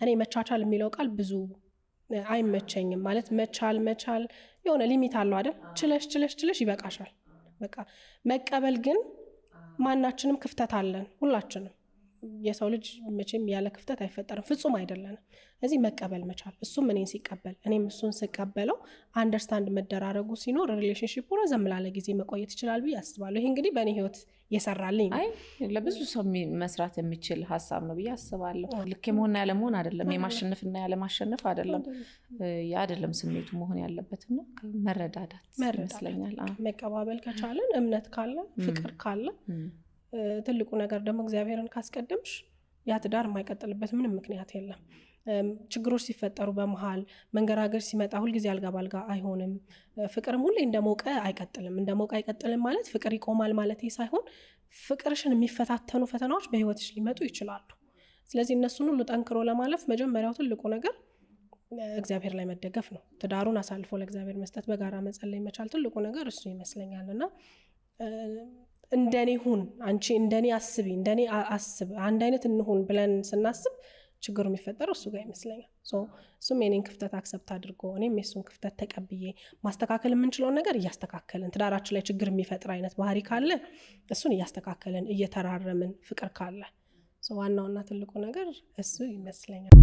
እኔ መቻቻል የሚለው ቃል ብዙ አይመቸኝም ማለት መቻል የሆነ ሊሚት አለው አይደል ችለሽ ይበቃሻል በቃ መቀበል ግን ማናችንም ክፍተት አለን ሁላችንም የሰው ልጅ መቼም ያለ ክፍተት አይፈጠርም ፍጹም አይደለም እዚህ መቀበል መቻል እሱም እኔን ሲቀበል እኔም እሱን ስቀበለው አንደርስታንድ መደራረጉ ሲኖር ሪሌሽንሺፑ ረዘም ላለ ጊዜ መቆየት ይችላል ብዬ አስባለሁ ይሄ እንግዲህ በእኔ ህይወት የሰራልኝ አይ ለብዙ ሰው መስራት የሚችል ሀሳብ ነው ብዬ አስባለሁ ልክ የመሆንና ያለመሆን አይደለም የማሸነፍና ያለማሸነፍ አይደለም ያ አይደለም ስሜቱ መሆን ያለበትና መረዳዳት ይመስለኛል መቀባበል ከቻለን እምነት ካለ ፍቅር ካለ ትልቁ ነገር ደግሞ እግዚአብሔርን ካስቀደምሽ ያ ትዳር የማይቀጥልበት ምንም ምክንያት የለም ችግሮች ሲፈጠሩ በመሃል መንገራገር ሲመጣ ሁሉ ጊዜ አልጋ ባልጋ አይሆንም ፍቅርም ሁሌ እንደሞቀ አይቀጥልም ማለት ፍቅር ይቆማል ማለት ሳይሆን ፍቅርሽን የሚፈታተኑ ፈተናዎች በህይወትሽ ሊመጡ ይችላሉ ስለዚህ እነሱን ሁሉ ጠንክሮ ለማለፍ መጀመሪያው ትልቁ ነገር እግዚአብሔር ላይ መደገፍ ነው ትዳሩን አሳልፎ ለእግዚአብሔር መስጠት በጋራ መጸለይ መቻል ትልቁ ነገር እሱ ይመስለኛልና እንደኔ ሁን አንቺ እንደኔ አስቢ እንደኔ አስብ አንድ አይነት እንሁን ብለን ስናስብ ችግሩ የሚፈጠረው እሱ ጋር ይመስለኛል እሱም የኔን ክፍተት አክሰፕት አድርጎ እኔም የሱን ክፍተት ተቀብዬ ማስተካከል የምንችለውን ነገር እያስተካከልን ትዳራችን ላይ ችግር የሚፈጥር አይነት ባህሪ ካለ እሱን እያስተካከልን እየተራረምን ፍቅር ካለ ዋናውና ትልቁ ነገር እሱ ይመስለኛል